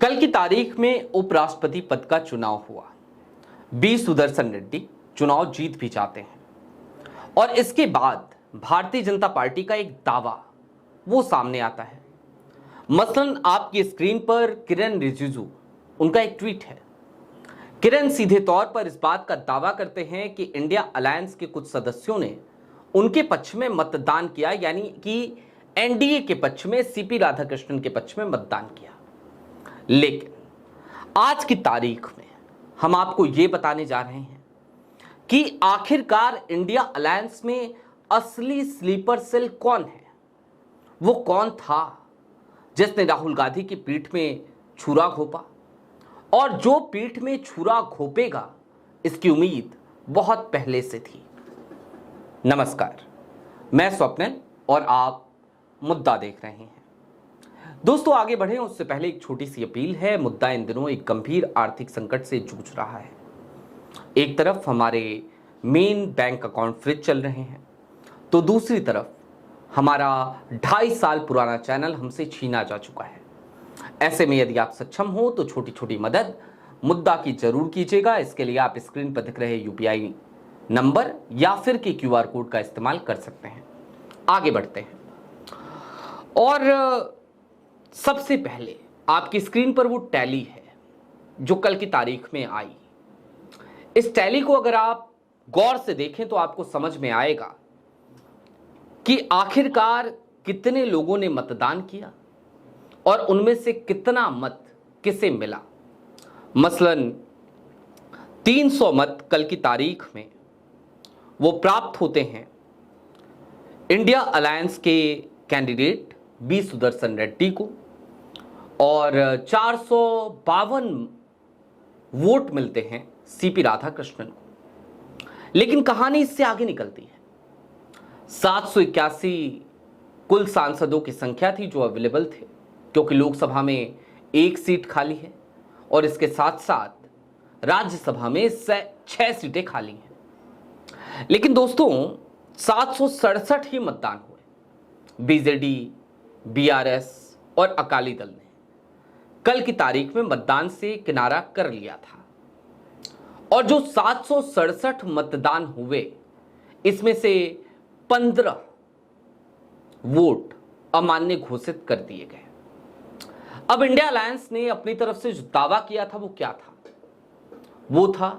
कल की तारीख में उपराष्ट्रपति पद का चुनाव हुआ। बी सुदर्शन रेड्डी चुनाव जीत भी जाते हैं और इसके बाद भारतीय जनता पार्टी का एक दावा वो सामने आता है। मसलन आपकी स्क्रीन पर किरण रिजिजू, उनका एक ट्वीट है। किरण सीधे तौर पर इस बात का दावा करते हैं कि इंडिया अलायंस के कुछ सदस्यों ने उनके पक्ष में मतदान किया, यानी कि एनडीए के पक्ष में, सीपी राधाकृष्णन के पक्ष में मतदान किया। लेकिन आज की तारीख में हम आपको यह बताने जा रहे हैं कि आखिरकार इंडिया अलायंस में असली स्लीपर सेल कौन है। वो कौन था जिसने राहुल गांधी की पीठ में छुरा घोंपा, और जो पीठ में छुरा घोंपेगा इसकी उम्मीद बहुत पहले से थी। नमस्कार, मैं स्वप्निल और आप मुद्दा देख रहे हैं। दोस्तों, आगे बढ़े उससे पहले एक छोटी सी अपील है। मुद्दा इन दिनों एक गंभीर आर्थिक संकट से जूझ रहा है। एक तरफ हमारे मेन बैंक अकाउंट फ्रीज चल रहे हैं, तो दूसरी तरफ हमारा 2.5 साल पुराना चैनल हमसे छीना जा चुका है। ऐसे में यदि आप सक्षम हो तो छोटी छोटी मदद मुद्दा की जरूर कीजिएगा। इसके लिए आप स्क्रीन पर दिख रहे यूपीआई नंबर या फिर के क्यूआर कोड का इस्तेमाल कर सकते हैं। आगे बढ़ते हैं और सबसे पहले आपकी स्क्रीन पर वो टैली है जो कल की तारीख में आई। इस टैली को अगर आप गौर से देखें तो आपको समझ में आएगा कि आखिरकार कितने लोगों ने मतदान किया और उनमें से कितना मत किसे मिला। मसलन 300 मत कल की तारीख में वो प्राप्त होते हैं इंडिया अलायंस के कैंडिडेट बी सुदर्शन रेड्डी को, और 452 वोट मिलते हैं सीपी राधाकृष्णन को। लेकिन कहानी इससे आगे निकलती है। 781 कुल सांसदों की संख्या थी जो अवेलेबल थे, क्योंकि लोकसभा में एक सीट खाली है और इसके साथ साथ राज्यसभा में 6 सीटें खाली हैं। लेकिन दोस्तों, 767 ही मतदान हुए। बीजेडी, बीआरएस और अकाली दल ने कल की तारीख में मतदान से किनारा कर लिया था, और जो 767 मतदान हुए इसमें से 15 वोट अमान्य घोषित कर दिए गए। अब इंडिया अलायंस ने अपनी तरफ से जो दावा किया था वो क्या था? वो था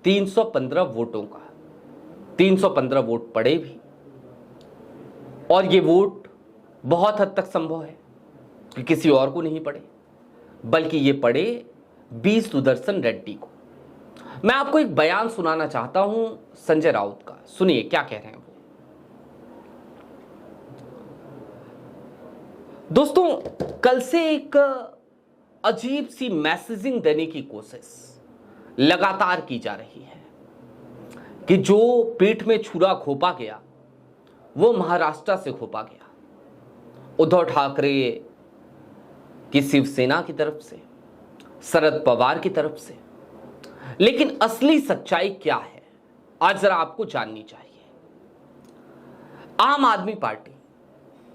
315 वोटों का। 315 वोट पड़े भी, और ये वोट बहुत हद तक संभव है कि किसी और को नहीं पड़े, बल्कि ये पड़े बी सुदर्शन रेड्डी को। मैं आपको एक बयान सुनाना चाहता हूं संजय राउत का। सुनिए क्या कह रहे हैं वो। दोस्तों, कल से एक अजीब सी मैसेजिंग देने की कोशिश लगातार की जा रही है कि जो पीठ में छुरा घोंपा गया वो महाराष्ट्र से घोंपा गया, उद्धव ठाकरे की शिवसेना की तरफ से, शरद पवार की तरफ से। लेकिन असली सच्चाई क्या है आज जरा आपको जाननी चाहिए। आम आदमी पार्टी,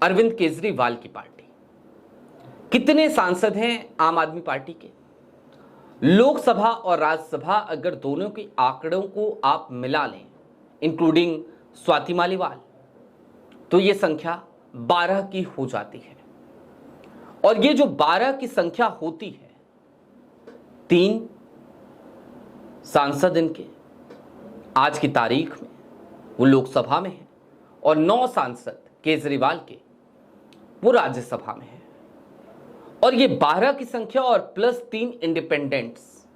अरविंद केजरीवाल की पार्टी, कितने सांसद हैं आम आदमी पार्टी के? लोकसभा और राज्यसभा अगर दोनों के आंकड़ों को आप मिला लें, इंक्लूडिंग स्वाति मालीवाल, तो यह संख्या 12 की हो जाती है। और ये जो 12 की संख्या होती है, 3 सांसद इनके आज की तारीख में वो लोकसभा में है, और 9 सांसद केजरीवाल के वो राज्यसभा में है। और ये 12 की संख्या और प्लस 3 इंडिपेंडेंट्स,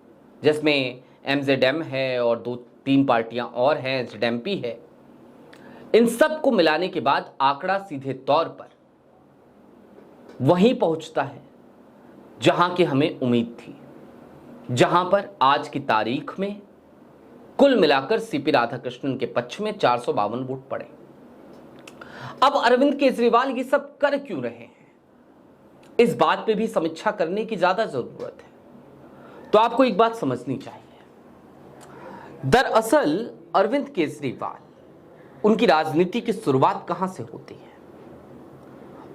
जिसमें एमजेडएम है और 2-3 पार्टियां और हैं, जेडएमपी है, इन सब को मिलाने के बाद आंकड़ा सीधे तौर पर वहीं पहुंचता है जहां की हमें उम्मीद थी, जहां पर आज की तारीख में कुल मिलाकर सीपी राधाकृष्णन के पक्ष में 452 वोट पड़े। अब अरविंद केजरीवाल ये सब कर क्यों रहे हैं, इस बात पे भी समीक्षा करने की ज्यादा जरूरत है। तो आपको एक बात समझनी चाहिए। दरअसल अरविंद केजरीवाल, उनकी राजनीति की शुरुआत कहां से होती है?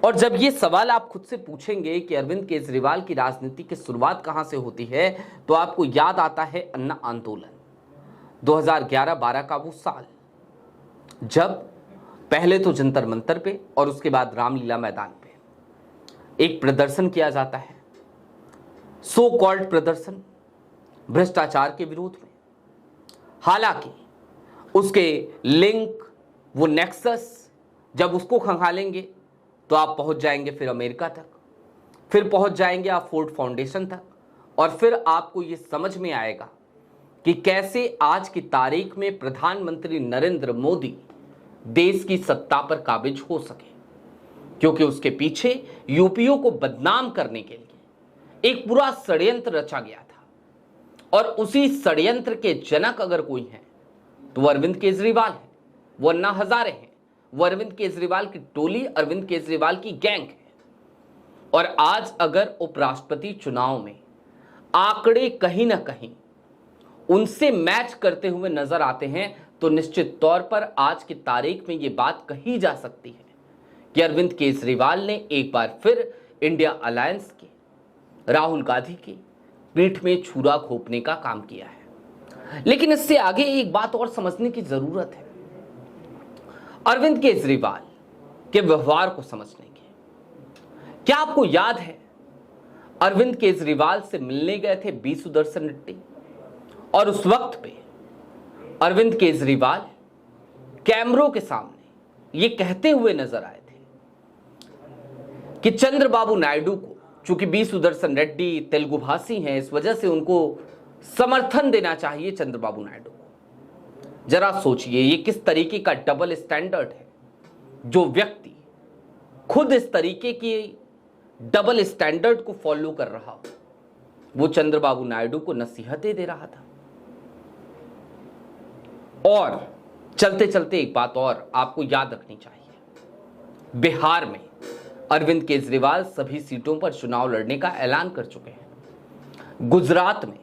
और जब ये सवाल आप खुद से पूछेंगे कि अरविंद केजरीवाल की राजनीति की शुरुआत कहां से होती है, तो आपको याद आता है अन्ना आंदोलन 2011-12 का वो साल, जब पहले तो जंतर मंतर पे और उसके बाद रामलीला मैदान पे एक प्रदर्शन किया जाता है, सो कॉल्ड प्रदर्शन भ्रष्टाचार के विरोध में। हालांकि उसके लिंक, वो नेक्सस, जब उसको खंगालेंगे तो आप पहुंच जाएंगे फिर अमेरिका तक, फिर पहुंच जाएंगे आप फोर्ड फाउंडेशन तक, और फिर आपको ये समझ में आएगा कि कैसे आज की तारीख में प्रधानमंत्री नरेंद्र मोदी देश की सत्ता पर काबिज हो सके, क्योंकि उसके पीछे यूपीओ को बदनाम करने के लिए एक पूरा षड्यंत्र रचा गया था। और उसी षड्यंत्र के जनक अगर कोई है तो वो अरविंद केजरीवाल है, वो अन्ना हजारे हैं, वो अरविंद केजरीवाल की टोली, अरविंद केजरीवाल की गैंग है। और आज अगर उपराष्ट्रपति चुनाव में आंकड़े कहीं ना कहीं उनसे मैच करते हुए नजर आते हैं, तो निश्चित तौर पर आज की तारीख में यह बात कही जा सकती है कि अरविंद केजरीवाल ने एक बार फिर इंडिया अलायंस के राहुल गांधी की पीठ में छुरा घोंपने का काम किया है। लेकिन इससे आगे एक बात और समझने की जरूरत है, अरविंद केजरीवाल के व्यवहार को समझने की। क्या आपको याद है अरविंद केजरीवाल से मिलने गए थे बी सुदर्शन रेड्डी, और उस वक्त पे अरविंद केजरीवाल कैमरों के सामने ये कहते हुए नजर आए थे कि चंद्रबाबू नायडू को, चूंकि बी सुदर्शन रेड्डी तेलुगु भाषी हैं, इस वजह से उनको समर्थन देना चाहिए चंद्रबाबू नायडू को। जरा सोचिए ये किस तरीके का डबल स्टैंडर्ड है। जो व्यक्ति खुद इस तरीके की डबल स्टैंडर्ड को फॉलो कर रहा हो, वो चंद्रबाबू नायडू को नसीहतें दे रहा था। और चलते चलते एक बात और आपको याद रखनी चाहिए, बिहार में अरविंद केजरीवाल सभी सीटों पर चुनाव लड़ने का ऐलान कर चुके हैं। गुजरात में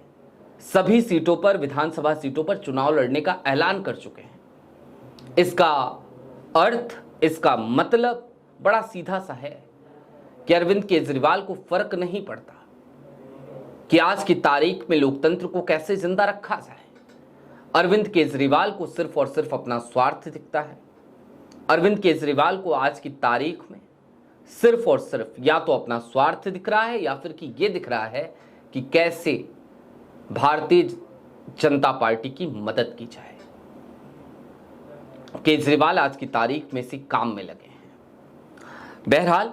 सभी सीटों पर, विधानसभा सीटों पर चुनाव लड़ने का ऐलान कर चुके हैं। इसका अर्थ, इसका मतलब बड़ा सीधा सा है कि अरविंद केजरीवाल को फर्क नहीं पड़ता कि आज की तारीख में लोकतंत्र को कैसे जिंदा रखा जाए। अरविंद केजरीवाल को सिर्फ और सिर्फ अपना स्वार्थ दिखता है। अरविंद केजरीवाल को आज की तारीख में सिर्फ और सिर्फ या तो अपना स्वार्थ दिख रहा है, या फिर कि ये दिख रहा है कि कैसे भारतीय जनता पार्टी की मदद की जाए। केजरीवाल आज की तारीख में इसी काम में लगे हैं। बहरहाल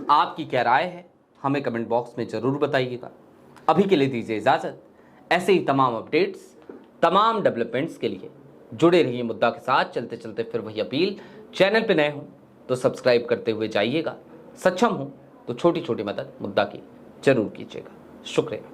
आपकी क्या राय है हमें कमेंट बॉक्स में जरूर बताइएगा। अभी के लिए दीजिए इजाजत। ऐसे ही तमाम अपडेट्स, तमाम डेवलपमेंट्स के लिए जुड़े रहिए मुद्दा के साथ। चलते चलते फिर वही अपील, चैनल पे नए हो तो सब्सक्राइब करते हुए जाइएगा, सक्षम हो तो छोटी छोटी मदद मुद्दा की जरूर कीजिएगा। शुक्रिया।